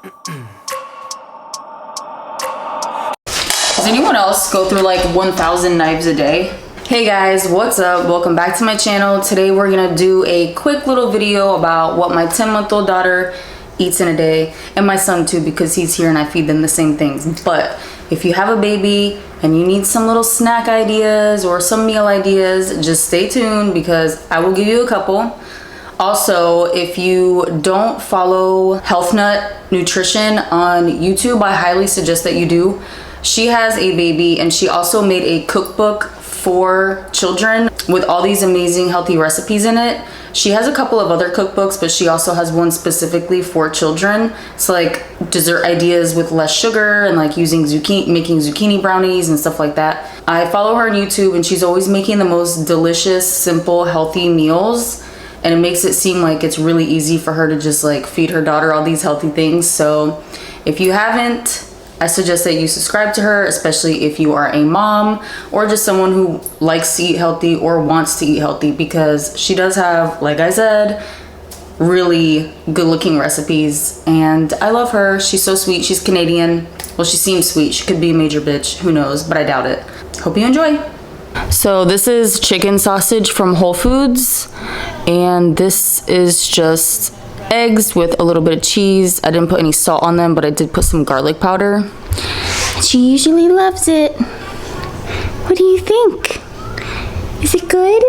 Does anyone else go through like 1,000 knives a day? Hey guys, what's up? Welcome back to my channel. Today we're gonna do a quick little video about what my 10-month-old daughter eats in a day, and my son too, because he's here and I feed them the same things. But if you have a baby and you need some little snack ideas or some meal ideas, just stay tuned because I will give you a couple. Also, if you don't follow Health Nut Nutrition on YouTube, I highly suggest that you do. She has a baby and she also made a cookbook for children with all these amazing healthy recipes in it. She has a couple of other cookbooks, but she also has one specifically for children. It's like dessert ideas with less sugar and like using zucchini, making zucchini brownies and stuff like that. I follow her on YouTube and she's always making the most delicious, simple, healthy meals. And it makes it seem like it's really easy for her to just like feed her daughter all these healthy things. So if you haven't, I suggest that you subscribe to her, especially if you are a mom or just someone who likes to eat healthy or wants to eat healthy, because she does have, like I said, really good looking recipes. And I love her. She's so sweet. She's Canadian. Well, she seems sweet. She could be a major bitch. Who knows? But I doubt it. Hope you enjoy. So this is chicken sausage from Whole Foods, and this is just eggs with a little bit of cheese. I didn't put any salt on them, but I did put some garlic powder. She usually loves it. What do you think? Is it good?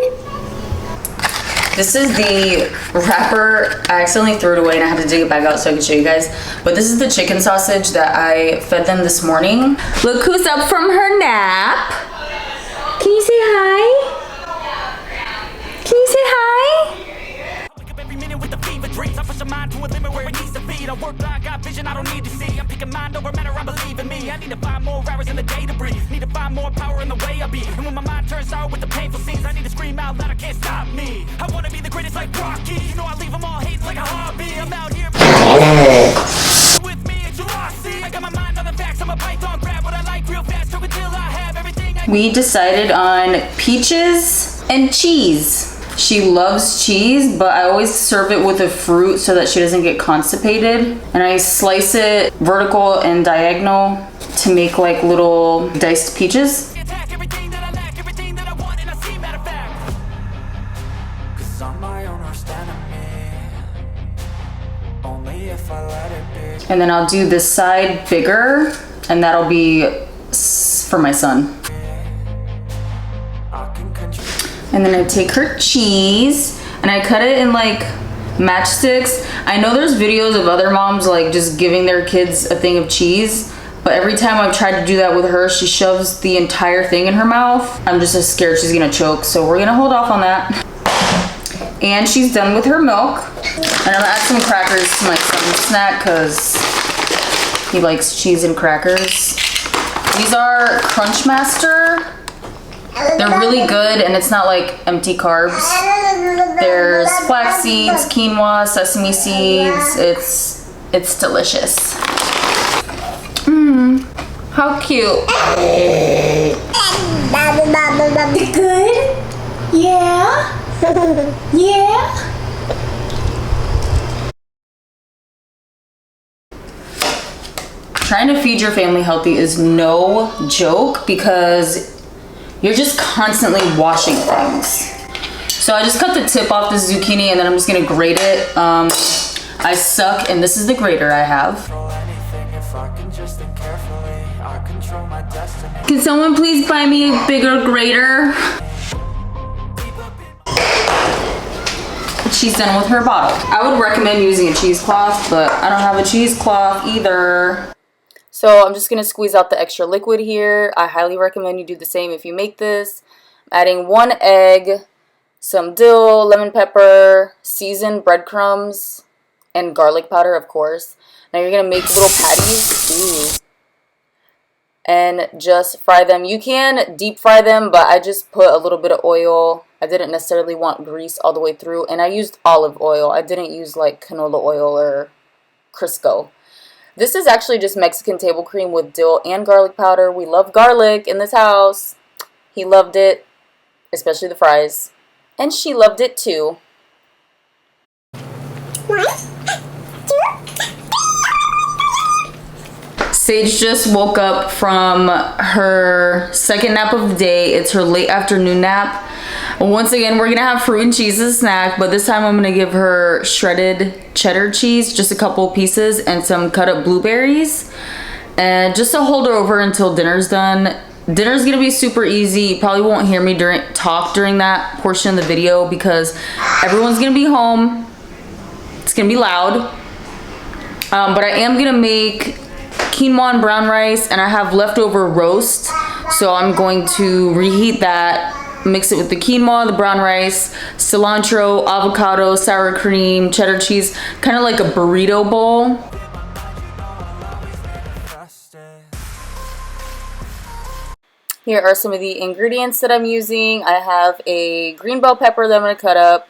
This is the wrapper. I accidentally threw it away and I had to dig it back out so I could show you guys. But this is the chicken sausage that I fed them this morning. Look who's up from her nap. Can you say hi? Can you say hi? I work like got vision I don't need to see. I'm picking mind over matter, I believe in me. I need to find more hours in the day to breathe. Need to find more power in the way I be. And when my mind turns sour with the painful scenes, I need to scream out loud, I can't stop me. I wanna be the greatest like Rocky. You know I leave them all hating like a hobby. I'm out here with me and Jurassic. I got my mind on the facts, I'm a python, grab what I like real fast, until I have everything We decided on peaches and cheese. She loves cheese, but I always serve it with a fruit so that she doesn't get constipated. And I slice it vertical and diagonal to make like little diced peaches. And then I'll do this side bigger, and that'll be for my son. And then I take her cheese and I cut it in like matchsticks. I know there's videos of other moms like just giving their kids a thing of cheese, but every time I've tried to do that with her, she shoves the entire thing in her mouth. I'm just as scared she's gonna choke, so we're gonna hold off on that. And she's done with her milk. And I'm gonna add some crackers to my son's snack because he likes cheese and crackers. These are Crunchmaster. They're really good, and it's not like empty carbs. There's flax seeds, quinoa, sesame seeds. It's delicious. How cute. Good? Yeah? Yeah? Trying to feed your family healthy is no joke because you're just constantly washing things. So I just cut the tip off the zucchini and then I'm just gonna grate it. I suck, and this is the grater I have. Can someone please buy me a bigger grater? She's done with her bottle. I would recommend using a cheesecloth, but I don't have a cheesecloth either. So I'm just gonna squeeze out the extra liquid here. I highly recommend you do the same if you make this. I'm adding 1 egg, some dill, lemon pepper, seasoned breadcrumbs, and garlic powder, of course. Now you're gonna make little patties. Ooh. And just fry them. You can deep fry them, but I just put a little bit of oil. I didn't necessarily want grease all the way through, and I used olive oil. I didn't use like canola oil or Crisco. This is actually just Mexican table cream with dill and garlic powder. We love garlic in this house. He loved it, especially the fries. And she loved it too. 1, 2, Sage just woke up from her second nap of the day. It's her late afternoon nap. Once again, we're gonna have fruit and cheese as a snack, but this time I'm gonna give her shredded cheddar cheese, just a couple pieces, and some cut up blueberries, and just to hold her over until dinner's done. Dinner's gonna be super easy. You probably won't hear me talk during that portion of the video because everyone's gonna be home. It's gonna be loud. But I am gonna make quinoa and brown rice, and I have leftover roast, so I'm going to reheat that, mix it with the quinoa, the brown rice, cilantro, avocado, sour cream, cheddar cheese, kind of like a burrito bowl. Here are some of the ingredients that I'm using. I have a green bell pepper that I'm going to cut up,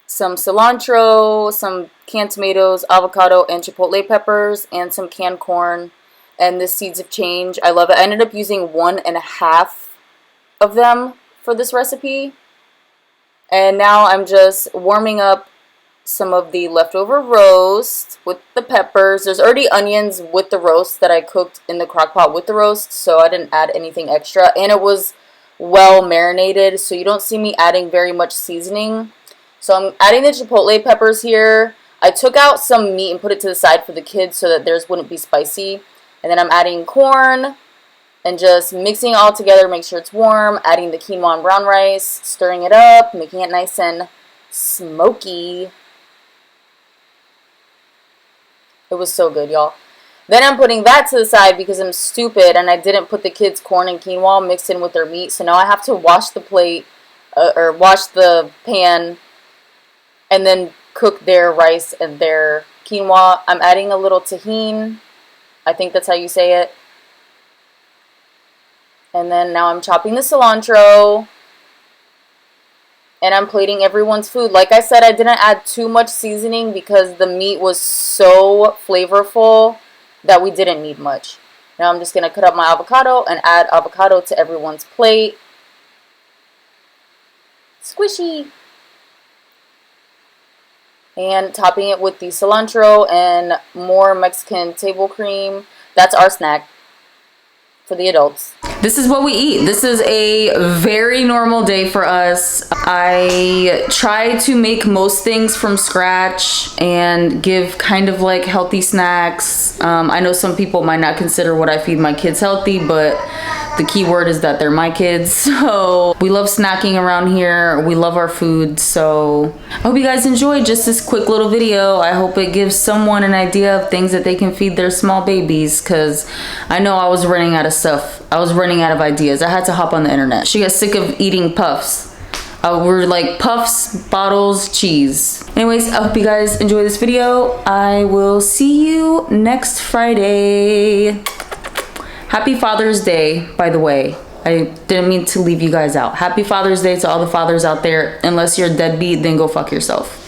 some cilantro, some canned tomatoes, avocado, and chipotle peppers, and some canned corn, and the seeds of change. I love it. I ended up using 1.5 of them for this recipe. And now I'm just warming up some of the leftover roast with the peppers. There's already onions with the roast that I cooked in the crock pot with the roast, so I didn't add anything extra. And it was well marinated, so you don't see me adding very much seasoning. So I'm adding the chipotle peppers here. I took out some meat and put it to the side for the kids so that theirs wouldn't be spicy. And then I'm adding corn and just mixing it all together, make sure it's warm, adding the quinoa and brown rice, stirring it up, making it nice and smoky. It was so good, y'all. Then I'm putting that to the side because I'm stupid and I didn't put the kids' corn and quinoa mixed in with their meat. So now I have to wash the plate or wash the pan and then cook their rice and their quinoa. I'm adding a little tahini. I think that's how you say it. And then now I'm chopping the cilantro. And I'm plating everyone's food. Like I said, I didn't add too much seasoning because the meat was so flavorful that we didn't need much. Now I'm just going to cut up my avocado and add avocado to everyone's plate. Squishy. And topping it with the cilantro and more Mexican table cream. That's our snack for the adults. This is what we eat. This is a very normal day for us. I try to make most things from scratch and give kind of like healthy snacks. I know some people might not consider what I feed my kids healthy, but the key word is that they're my kids. So we love snacking around here. We love our food. So I hope you guys enjoyed just this quick little video. I hope it gives someone an idea of things that they can feed their small babies, because I know I was running out of stuff. I was running out of ideas. I had to hop on the internet. She got sick of eating puffs. We're like puffs, bottles, cheese. Anyways, I hope you guys enjoy this video. I will see you next Friday. Happy Father's Day, by the way. I didn't mean to leave you guys out. Happy Father's Day to all the fathers out there. Unless you're a deadbeat, then go fuck yourself.